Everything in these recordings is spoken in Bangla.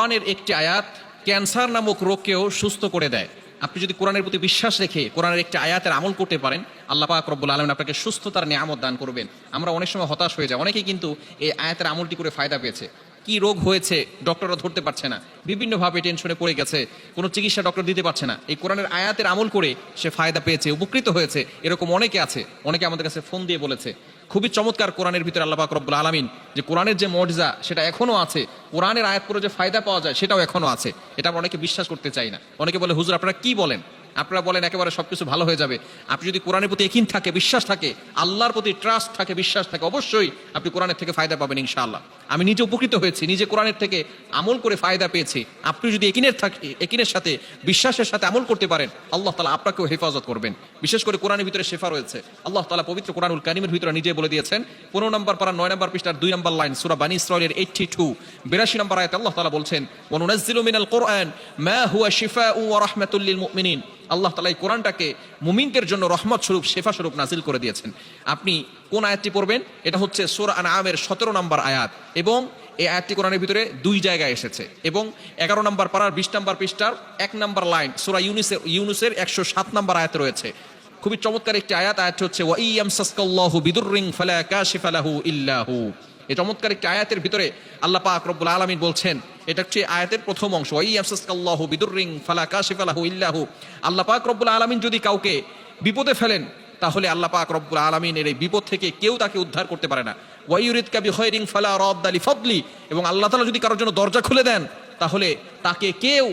কোরআনের একটি আয়াত ক্যান্সার নামক রোগকেও সুস্থ করে দেয়। আপনি যদি কোরআনের প্রতি বিশ্বাস রেখে কোরআনের একটি আয়াতের আমল করতে পারেন, আল্লাহ পাক রব্বুল আলামিন আপনাকে সুস্থতার নিয়ামত দান করবেন। আমরা অনেক সময় হতাশ হয়ে যাই, অনেকেই কিন্তু এই আয়াতের আমলটি করে ফায়দা পেয়েছে। কি রোগ হয়েছে ডক্টররা ধরতে পারছে না, বিভিন্নভাবে টেনশনে পড়ে গেছে, কোনো চিকিৎসা ডক্টর দিতে পারছে না, এই কোরআনের আয়াতের আমল করে সে ফায়দা পেয়েছে, উপকৃত হয়েছে। এরকম অনেকে আছে, অনেকে আমাদের কাছে ফোন দিয়ে বলেছে। খুবই চমৎকার কোরআনের ভিতরে আল্লাহ পাক রব্বুল আলামিন যে কোরআনের যে মর্যাদা সেটা এখনো আছে, কোরআনের আয়াত করে যে ফায়দা পাওয়া যায় সেটাও এখনো আছে। এটা আমরা অনেকে বিশ্বাস করতে চাই না। অনেকে বলে, হুজুর আপনারা কি বলেন, আপনারা বলেন একেবারে সবকিছু ভালো হয়ে যাবে। আপনি যদি কোরআনের প্রতি ইয়াকিন থাকে, বিশ্বাস থাকে, আল্লাহর প্রতি ট্রাস্ট থাকে, বিশ্বাস থাকে, অবশ্যই আপনি কোরআনের থেকে ফায়দা পাবেন ইনশাআল্লাহ। আমি নিজে উপকৃত হয়েছি, নিজে কোরআনের থেকে আমল করে ফায়দা পেয়েছি। আপনি যদি ইয়াকিনের সাথে বিশ্বাসের সাথে আমল করতে পারেন, আল্লাহ তাআলা আপনাকেও হেফাজত করবেন। বিশেষ করে কোরআনের ভিতরে শেফা রয়েছে। আল্লাহ তাআলা পবিত্র কোরআনুল কারীমের ভিতরে নিজে বলে দিয়েছেন, 15 নম্বর পারা 9 নম্বর পৃষ্ঠার 2 নম্বর লাইন, সূরা বানী ইসরাঈলের 82 নম্বর আয়াতে আল্লাহ তাআলা বলছেন, ওয়া নুনাজ্জিলু মিনাল কোরআন মা হুয়া শিফাউ ওয়া রাহমাতুল লিল মুমিনিন। আল্লাহ তাআলা এই কোরআনটাকে মুমিনদের জন্য রহমত স্বরূপ, শেফা স্বরূপ নাজিল করে দিয়েছেন। আপনি কোন আয়াতটি পড়বেন? এটা হচ্ছে সূরা আনআমের 17 নম্বর আয়াত, এবং এই আয়াতটি কোরআনের ভিতরে 2 জায়গায় এসেছে। এবং 11 নম্বর পারার 20 নম্বর পৃষ্ঠার 1 নম্বর লাইন সূরা ইউনূসের 107 নম্বর আয়াত রয়েছে। খুবই চমৎকার একটি আয়াত। আয়াতটি হচ্ছে ওয়া ইয়ামসাসকাল্লাহু বিদুররিন ফালা কাশিফা লাহু ইল্লা হু। এই চমৎকার একটি আয়াতের ভিতরে আল্লাহ পাক রব্বুল আলামিন বলছেন, এটা হচ্ছে আয়াতের প্রথম অংশ, ওয়া ইয়ামসাসকাল্লাহু বিদুররিন ফালা কাশিফা লাহু ইল্লা হু। আল্লাহ পাক রব্বুল আলামিন যদি কাউকে বিপদে ফেলেন, তাহলে আল্লাহ পাক রব্বুল আলামিনের এই বিপদ থেকে কেউ তাকে উদ্ধার করতে পারে না। ওয়া ইউরিদকা বিখাইরিন ফালা রাদ্দা লিফাদলি। এবং আল্লাহ তাআলা যদি কারোর জন্য দরজা খুলে দেন, তাহলে তাকে কেউ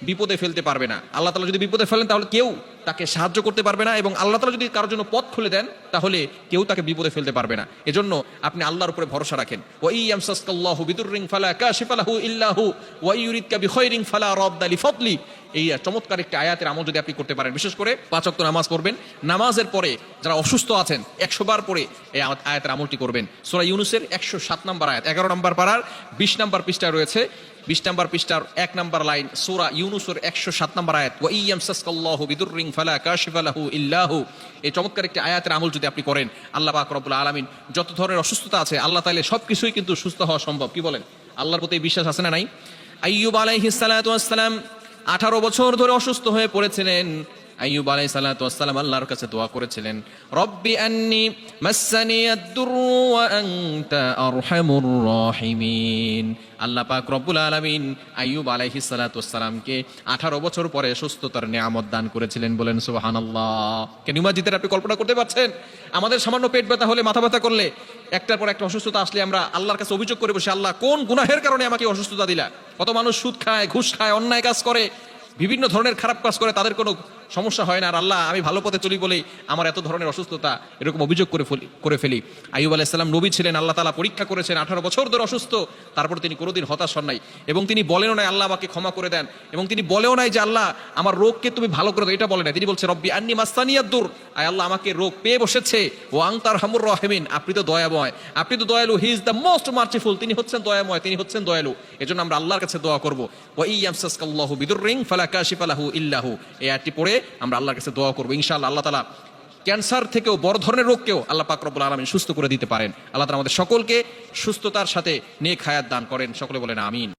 বিপদে ফেলতে পারবে না। আল্লাহ তাআলা যদি বিপদে ফেলেন, তাহলে কেউ তাকে সাহায্য করতে পারবে না। এবং আল্লাহ তাআলা যদি কারোর জন্য পথ খুলে দেন, তাহলে কেউ তাকে বিপদে ফেলতে পারবে না। এজন্য আপনি আল্লাহর উপরে ভরসা রাখেন। ওয়া ইয়ামসাসকাল্লাহু বিদুররিন ফালা কাশিফা লাহু ইল্লা হু ওয়া ইউরিদকা বিখাইরিন ফালা রাদ্দা লিফাদলি। এই চমৎকার একটি আয়াতের আমল যদি আপনি করতে পারেন, বিশেষ করে 5 ওয়াক্ত নামাজ পড়বেন, নামাজের পরে যারা অসুস্থ আছেন 100 বার পরে এই আয়াতের আমলটি করবেন। সূরা ইউনূসের 107 নম্বর আয়াত, 11 নম্বর পারার 20 নম্বর পৃষ্ঠায় রয়েছে। 20 নম্বর পৃষ্ঠার 1 নম্বর লাইন, সূরা ইউনূসের 107 নম্বর আয়াত, ওয়া ইয়ামসাসকাল্লাহু বিদুররিন ফালা কাশিফা লাহু ইল্লা হু। এই চমৎকার একটি আয়াতের আমল যদি আপনি করেন, আল্লাহ পাক রব্বুল আলামিন যত ধরনের অসুস্থতা আছে, আল্লাহ তাআলা সবকিছুই কিন্তু সুস্থ হওয়া সম্ভব। কি বলেন? আল্লাহর প্রতি বিশ্বাস আছে না নাই? আইয়ুব আলাইহিস সালাতু ওয়াস সালাম 18 বছর ধরে অসুস্থ হয়ে পড়েছিলেন। আইয়ুব আলাইহিস সালাতু ওয়াস সালাম আল্লাহর কাছে দোয়া করেছিলেন, রব্বি আন্নি মাসসানিয়াদ দুররু ওয়া আনতা আরহামুর রাহিমিন। আল্লাহ পাক রব্বুল আলামিন আইয়ুব আলাইহিস সালাতু ওয়াস সালামকে 18 বছর পরে সুস্থতার নিয়ামত দান করেছিলেন। বলেন সুবহানাল্লাহ। কেন ইমাজিদের আপনি কল্পনা করতে পারছেন? আমাদের সামান্য পেট ব্যথা হলে, মাথা ব্যথা করলে, একটার পর একটা অসুস্থতা আসলে আমরা আল্লাহর কাছে অভিযোগ করে বসে, আল্লাহ কোন গুনাহের কারণে আমাকে অসুস্থতা দিলা? কত মানুষ সুদ খায়, ঘুষ খায়, অন্যায় কাজ করে, বিভিন্ন ধরনের খারাপ কাজ করে, তাদের কোনো সমস্যা হয় না। আর আল্লাহ আমি ভালো পথে চলি বলেই আমার এত ধরনের অসুস্থতা, এরকম অভিযোগ করে ফেলি। আইয়ুব আলাইহিস সালাম নবী ছিলেন, আল্লাহ তাআলা পরীক্ষা করেছেন, 18 বছর ধরে অসুস্থ, তারপর তিনি কোনোদিন হতাশ হন নাই। এবং তিনি বলেনও নাই আল্লাহ আমাকে ক্ষমা করে দেন, এবং তিনি বলেও নাই যে আল্লাহ আমার রোগকে তুমি ভালো করে দাও, এটা বলে নাই। তিনি বলছেন, রব্বি আন্নি মাসসানিয়াদ দুর, আয় আল্লাহ আমাকে রোগ পেয়ে বসেছে, ও আনতা আরহামুর রাহিমিন, আপনি তো দয়াময়, আপনি তো দয়ালু, he is the most merciful, তিনি হচ্ছেন দয়াময়, তিনি হচ্ছেন দয়ালু। এজন্য আমরা আল্লাহর কাছে দোয়া করব, ওয়া ইয়ামসাসকাল্লাহু বিদুররিন ফালা কাশিফা লাহু ইল্লা হু। এই আয়াতটি পড়ে আমরা আল্লাহর কাছে দোয়া করবো। ইনশাআল্লাহ আল্লাহ তাআলা ক্যান্সার থেকেও, বড় ধরনের রোগকেও আল্লাহ পাক রব্বুল আলামিন সুস্থ করে দিতে পারেন। আল্লাহ তাআলা আমাদের সকলকে সুস্থতার সাথে নেক হায়াত দান করেন। সকলে বলেন আমিন।